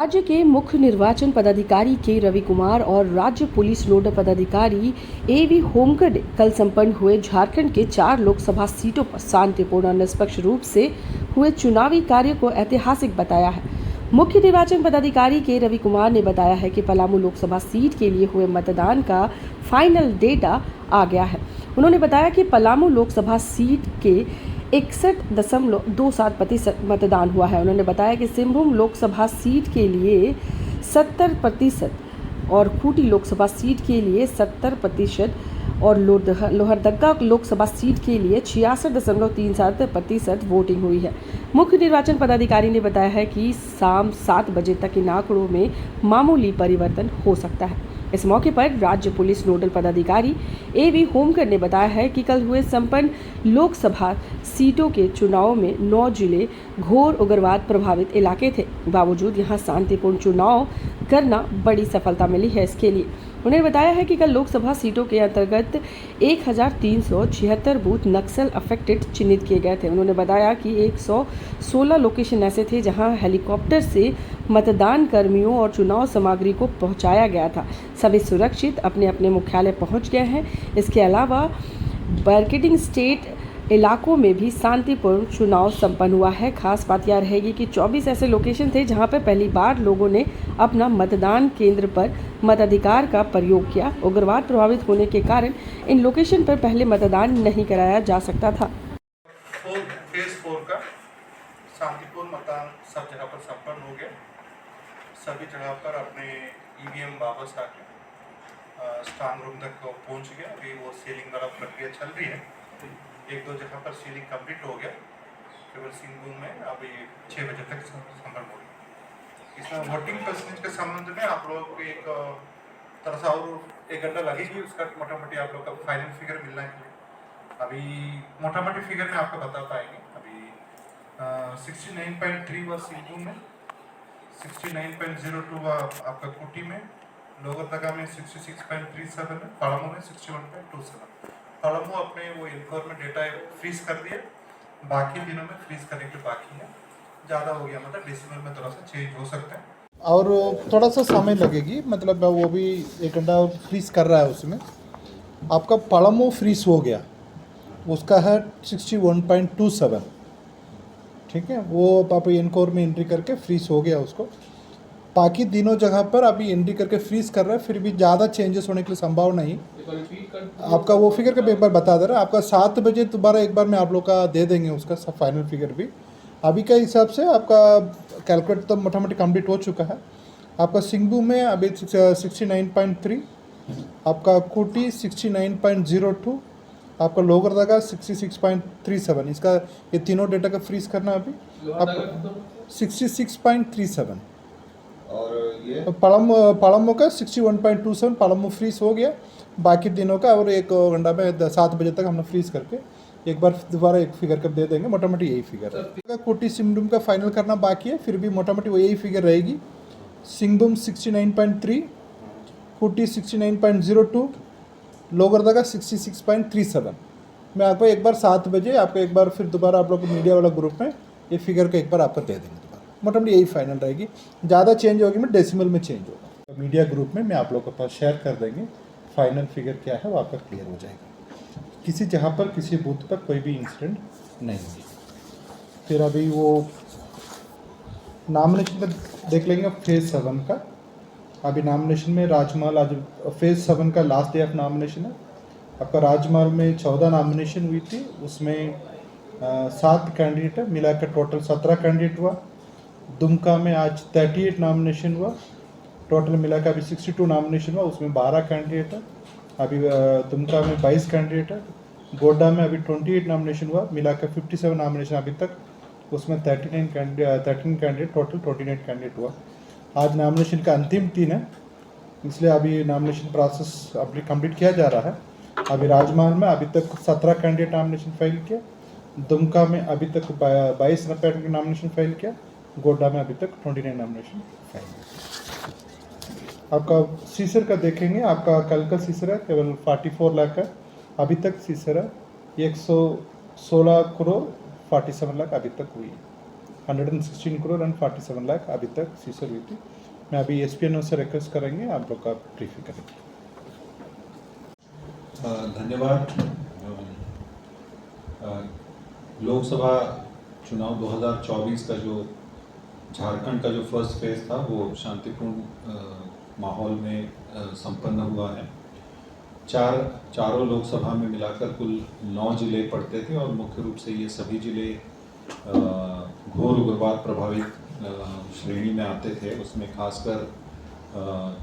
राज्य के मुख्य निर्वाचन पदाधिकारी के रवि कुमार और राज्य पुलिस नोडल पदाधिकारी एवी होमकर ने कल संपन्न हुए झारखंड के 4 लोकसभा सीटों पर शांतिपूर्ण और निष्पक्ष रूप से हुए चुनावी कार्य को ऐतिहासिक बताया है। मुख्य निर्वाचन पदाधिकारी के रवि कुमार ने बताया है कि पलामू लोकसभा सीट के लिए हुए मतदान का फाइनल डेटा आ गया है। उन्होंने बताया कि पलामू लोकसभा सीट के 61.27% मतदान हुआ है। उन्होंने बताया कि सिंहभूम लोकसभा सीट के लिए 70% और खूंटी लोकसभा सीट के लिए 70% और लोहरदगा लोकसभा सीट के लिए 66.37% वोटिंग हुई है। मुख्य निर्वाचन पदाधिकारी ने बताया है कि शाम 7 बजे तक इन आंकड़ों में मामूली परिवर्तन हो सकता है। इस मौके पर राज्य पुलिस नोडल पदाधिकारी एवी होमकर ने बताया है कि कल हुए संपन्न लोकसभा सीटों के चुनाव में 9 जिले घोर उग्रवाद प्रभावित इलाके थे। बावजूद यहां शांतिपूर्ण चुनाव करना बड़ी सफलता मिली है। इसके लिए उन्होंने बताया है कि कल लोकसभा सीटों के अंतर्गत 1376 बूथ नक्सल अफेक्टेड चिन्हित किए गए थे। उन्होंने बताया कि 116 लोकेशन ऐसे थे जहां हेलीकॉप्टर से मतदान कर्मियों और चुनाव सामग्री को पहुंचाया गया था। सभी सुरक्षित अपने अपने मुख्यालय पहुंच गए हैं। इसके अलावा बैरिकेडिंग स्टेट इलाकों में भी शांतिपूर्ण चुनाव संपन्न हुआ है। खास बात यह रहेगी कि 24 ऐसे लोकेशन थे जहां पर पहली बार लोगों ने अपना मतदान केंद्र पर मताधिकार का प्रयोग किया। उग्रवाद प्रभावित होने के कारण इन लोकेशन पर पहले मतदान नहीं कराया जा सकता था। फेज 4 का शांतिपूर्ण मतदान सब जगह पर संपन्न हो गया। सभी जगह पर अपने ईवीएम वापस आके स्ट्रांग रूम तक पहुंच गया। अभी वो सीलिंग वाला प्रक्रिया चल रही है। 1-2 जगह पर सीलिंग कंप्लीट हो गया। केवल सिंहभूम में अभी 6 बजे तक संपन्न हो गया। इसमें वोटिंग परसेंटेज के संबंध में आप लोगों को एक तरह से और 1 घंटा लगेगी उसका मोटा मोटी आप लोग का फाइनल फिगर मिलना है। अभी मोटा मोटी फिगर में आपको बता पाएंगे। अभी 69.3 हुआ सिंहभूम में, 69.02 हुआ आपका खूंटी में, लोहरदगा में 66.37 है, पलामू में 61.27। पलामू अपने वो इन्फॉर्मेट डेटा फ्रीज कर दिए, बाकी दिनों में फ्रीज करने के बाकी है। ज़्यादा हो गया मतलब डेसिमल में थोड़ा सा चेंज हो सकता है और थोड़ा सा समय लगेगी, मतलब वो भी 1 घंटा फ्रीज कर रहा है। उसमें आपका पलामू फ्रीज हो गया, उसका है 61.27। ठीक है, वो आप इनकोर में एंट्री करके फ्रीज हो गया उसको। बाकी तीनों जगह पर अभी एंट्री करके फ्रीज कर रहा है, फिर भी ज़्यादा चेंजेस होने के लिए संभावना नहीं। आपका वो फिगर का एक बार बता दे रहा है। आपका 7 बजे दोबारा एक बार में आप लोग का दे देंगे उसका सब फाइनल फिगर भी। अभी के हिसाब से आपका कैलकुलेट तो मोटा मोटी कम्प्लीट हो चुका है। आपका सिंहभूम में अभी 69.3, आपका खूंटी 69.02, आपका लोहरदगा 66.37। इसका ये तीनों डेटा का फ्रीज करना अभी आपको 66.37 और ये पलामू का 61.27 पलामू फ्रीज हो गया। बाकी दिनों का और 1 घंटा में 7 बजे तक हमने फ्रीज करके एक बार दोबारा एक फिगर का दे देंगे। मोटा मोटी यही फिगर है। खूंटी सिंहभूम का फाइनल करना बाकी है, फिर भी मोटा मोटी वो यही फिगर रहेगी। सिंहभूम 69.3, खूंटी 69.02, लोहरदगा 66.37। मैं आपको एक बार 7 बजे आपको एक बार फिर दोबारा आप लोग मीडिया वाला ग्रुप में ये फिगर को एक बार आपको दे देंगे दोबारा। मोटा मोटी यही फाइनल रहेगी। ज़्यादा चेंज होगी में डेसिमल में चेंज होगा। मीडिया ग्रुप में मैं आप लोग के पास शेयर कर देंगे। फाइनल फिगर क्या है वो आपका क्लियर हो जाएगा। किसी जगह पर किसी बूथ पर कोई भी इंसिडेंट नहीं होगी। फिर अभी वो नॉमिनेशन में देख लेंगे फेज़ 7 का। अभी नॉमिनेशन में राजमहल आज फेज़ 7 का लास्ट डे ऑफ नॉमिनेशन है। आपका राजमहल में 14 नॉमिनेशन हुई थी, उसमें 7 कैंडिडेट है, मिलाकर टोटल 17 कैंडिडेट हुआ। दुमका में आज 38 नॉमिनेशन हुआ, टोटल मिलाकर अभी 62 नॉमिनेशन हुआ, उसमें 12 कैंडिडेट है। अभी दुमका में 22 कैंडिडेट है। गोड्डा में अभी 28 नॉमिनेशन हुआ, मिलाकर 57 नॉमिनेशन अभी तक, उसमें 13 कैंडिडेट टोटल 29 कैंडिडेट हुआ। आज नॉमिनेशन का अंतिम दिन है, इसलिए अभी नॉमिनेशन प्रोसेस अभी कंप्लीट किया जा रहा है। अभी राजमहल में अभी तक 17 कैंडिडेट नॉमिनेशन फाइल किया, दुमका में अभी तक 22 नॉमिनेशन फाइल किया, गोड्डा में अभी तक 29 नॉमिनेशन फाइल किया। आपका सीसर का देखेंगे, आपका कल का सीसर है केवल 44 लाख है, अभी तक सीसर है 116 करोड़ 47 लाख अभी तक हुई है। 116 करोड़ एंड 47 लाख अभी तक सीजर हुई थी। मैं अभी एसपीएनओ से रिक्वेस्ट करेंगे आप लोग का ब्रीफिंग करेंगे। धन्यवाद। लोकसभा चुनाव 2024 का जो झारखंड का जो फर्स्ट फेज था वो शांतिपूर्ण माहौल में संपन्न हुआ है। चारों लोकसभा में मिलाकर कुल 9 जिले पड़ते थे और मुख्य रूप से ये सभी जिले घोर उग्रवाद प्रभावित श्रेणी में आते थे। उसमें खासकर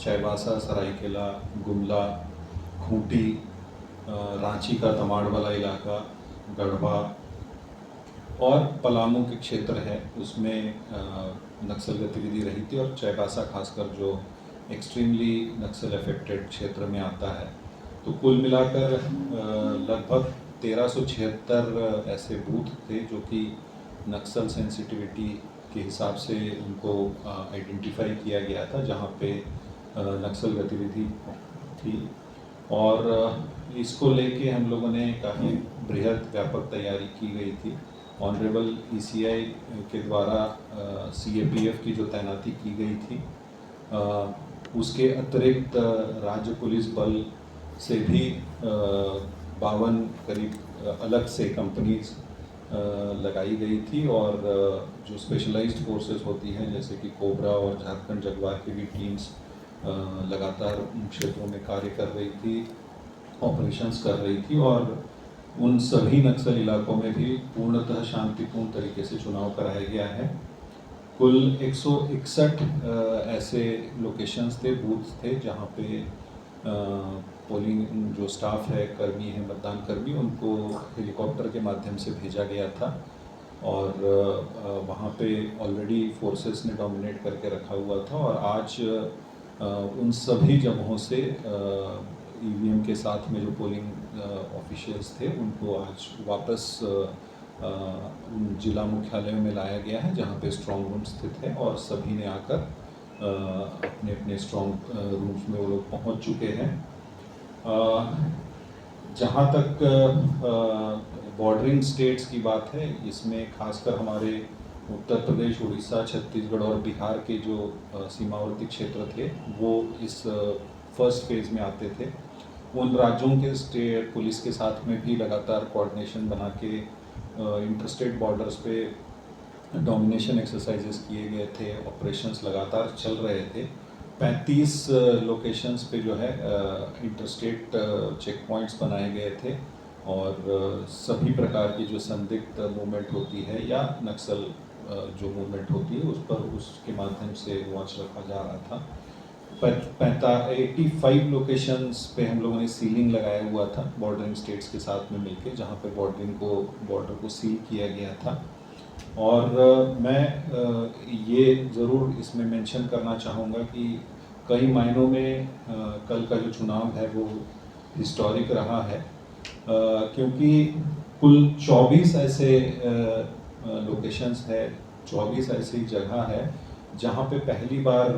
चाईबासा, सरायकेला, गुमला, खूंटी, रांची का तमाड़वाला इलाका, गढ़वा और पलामू के क्षेत्र है उसमें नक्सल गतिविधि रही थी और चाईबासा खासकर जो एक्सट्रीमली नक्सल अफेक्टेड क्षेत्र में आता है। तो कुल मिलाकर लगभग 1376 ऐसे बूथ थे जो कि नक्सल सेंसिटिविटी के हिसाब से उनको आइडेंटिफाई किया गया था जहाँ पे नक्सल गतिविधि थी और इसको लेके हम लोगों ने काफ़ी बृहद व्यापक तैयारी की गई थी। ऑनरेबल ईसीआई के द्वारा सीएपीएफ की जो तैनाती की गई थी उसके अतिरिक्त राज्य पुलिस बल से भी 52 करीब अलग से कंपनीज लगाई गई थी और जो स्पेशलाइज्ड फोर्सेस होती हैं जैसे कि कोबरा और झारखंड जगुआर की भी टीम्स लगातार उन क्षेत्रों में कार्य कर रही थी, ऑपरेशंस कर रही थी और उन सभी नक्सल इलाकों में भी पूर्णतः शांतिपूर्ण तरीके से चुनाव कराया गया है। कुल 161 ऐसे लोकेशंस थे, बूथ्स थे जहाँ पे पोलिंग जो स्टाफ है, कर्मी है, मतदान कर्मी, उनको हेलीकॉप्टर के माध्यम से भेजा गया था और वहाँ पे ऑलरेडी फोर्सेस ने डोमिनेट करके रखा हुआ था और आज उन सभी जगहों से ईवीएम के साथ में जो पोलिंग ऑफिशियल्स थे उनको आज वापस जिला मुख्यालयों में लाया गया है जहाँ पे स्ट्रॉन्ग रूम स्थित है और सभी ने आकर अपने अपने स्ट्रॉन्ग रूम्स में वो लोग पहुँच चुके हैं। जहाँ तक बॉर्डरिंग स्टेट्स की बात है इसमें खासकर हमारे उत्तर प्रदेश, उड़ीसा, छत्तीसगढ़ और बिहार के जो सीमावर्ती क्षेत्र थे वो इस फर्स्ट फेज़ में आते थे। उन राज्यों के स्टेट पुलिस के साथ में भी लगातार कोऑर्डिनेशन बना के इंटरस्टेट बॉर्डर्स पे डोमिनेशन एक्सरसाइजेस किए गए थे, ऑपरेशंस लगातार चल रहे थे। 35 लोकेशंस पे जो है इंटरस्टेट चेक पॉइंट्स बनाए गए थे और सभी प्रकार की जो संदिग्ध मूवमेंट होती है या नक्सल जो मूवमेंट होती है उस पर उसके माध्यम से वॉच रखा जा रहा था। 85 लोकेशंस पे हम लोगों ने सीलिंग लगाया हुआ था बॉर्डरिंग स्टेट्स के साथ में मिलके, जहाँ पे बॉर्डर को सील किया गया था। और मैं ये ज़रूर इसमें मेंशन करना चाहूँगा कि कई मायनों में कल का जो चुनाव है वो हिस्टोरिक रहा है क्योंकि कुल 24 ऐसे लोकेशंस है, 24 ऐसी जगह है जहाँ पे पहली बार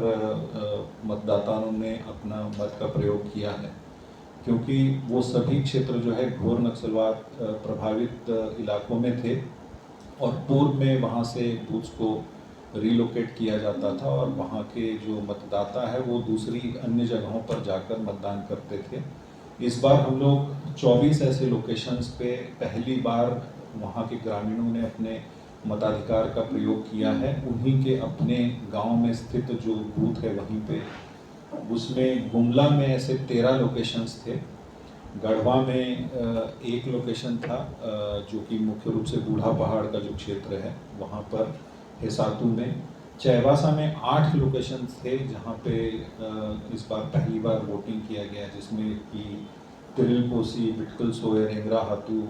मतदाताओं ने अपना मत का प्रयोग किया है क्योंकि वो सभी क्षेत्र जो है घोर नक्सलवाद प्रभावित इलाकों में थे और पूर्व में वहाँ से बूथ्स को रिलोकेट किया जाता था और वहाँ के जो मतदाता है वो दूसरी अन्य जगहों पर जाकर मतदान करते थे। इस बार हम लोग 24 ऐसे लोकेशंस पे पहली बार वहाँ के ग्रामीणों ने अपने मताधिकार का प्रयोग किया है। उन्हीं के अपने गांव में स्थित जो बूथ है वहीं पे, उसमें गुमला में ऐसे 13 लोकेशंस थे, गढ़वा में एक लोकेशन था जो कि मुख्य रूप से बूढ़ा पहाड़ का जो क्षेत्र है वहाँ पर, हेसातू में, चाईबासा में 8 लोकेशंस थे जहाँ पे इस बार पहली बार वोटिंग किया गया जिसमें कि तिरिलपोसी, बिटकुल सोयर, इंगरा हातू,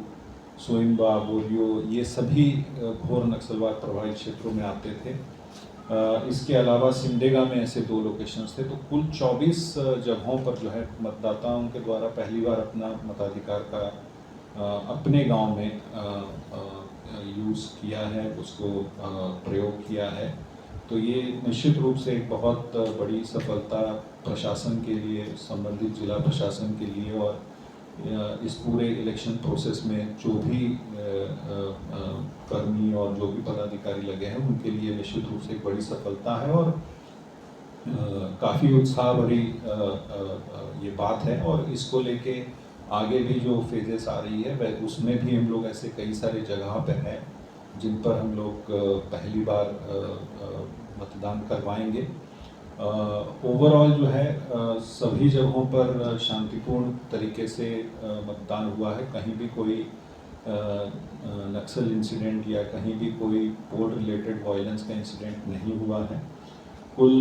सोइम्बा, बोरियो ये सभी घोर नक्सलवाद प्रभावित क्षेत्रों में आते थे। इसके अलावा सिमडेगा में ऐसे 2 लोकेशंस थे। तो कुल 24 जगहों पर जो है मतदाताओं के द्वारा पहली बार अपना मताधिकार का अपने गांव में यूज़ किया है, उसको प्रयोग किया है। तो ये निश्चित रूप से एक बहुत बड़ी सफलता प्रशासन के लिए, संबंधित जिला प्रशासन के लिए और इस पूरे इलेक्शन प्रोसेस में जो भी कर्मी और जो भी पदाधिकारी लगे हैं उनके लिए निश्चित रूप से एक बड़ी सफलता है और काफ़ी उत्साह भरी ये बात है। और इसको लेके आगे भी जो फेजेस आ रही है वह उसमें भी हम लोग ऐसे कई सारे जगह पर हैं जिन पर हम लोग पहली बार मतदान करवाएंगे। ओवरऑल जो है सभी जगहों पर शांतिपूर्ण तरीके से मतदान हुआ है। कहीं भी कोई नक्सल इंसिडेंट या कहीं भी कोई पोल रिलेटेड वायलेंस का इंसिडेंट नहीं हुआ है। कुल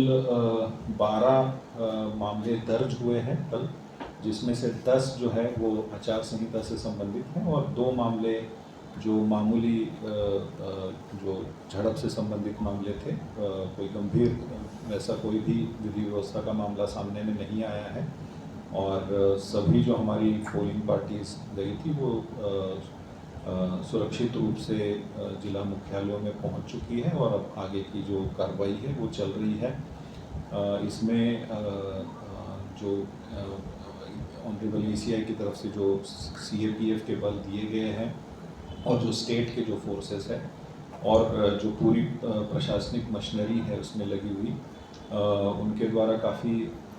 12 मामले दर्ज हुए हैं कल, जिसमें से 10 जो है वो आचार संहिता से संबंधित हैं और 2 मामले जो मामूली जो झड़प से संबंधित मामले थे। कोई गंभीर वैसा कोई भी विधि व्यवस्था का मामला सामने में नहीं आया है और सभी जो हमारी पोलिंग पार्टीज गई थी वो सुरक्षित रूप से जिला मुख्यालयों में पहुंच चुकी है और अब आगे की जो कार्रवाई है वो चल रही है। इसमें जो ऑनरेबल ECI की तरफ से जो CAPF के बल दिए गए हैं और जो स्टेट के जो फोर्सेस है और जो पूरी प्रशासनिक मशीनरी है उसमें लगी हुई, उनके द्वारा काफ़ी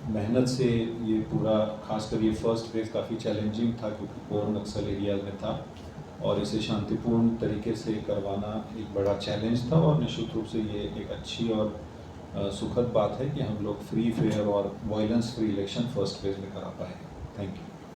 मेहनत से ये पूरा, खासकर ये फर्स्ट फेज़ काफ़ी चैलेंजिंग था क्योंकि कोर नक्सल एरिया में था और इसे शांतिपूर्ण तरीके से करवाना एक बड़ा चैलेंज था और निश्चित रूप से ये एक अच्छी और सुखद बात है कि हम लोग फ्री फेयर और violence free election first phase में करा पाए। Thank you.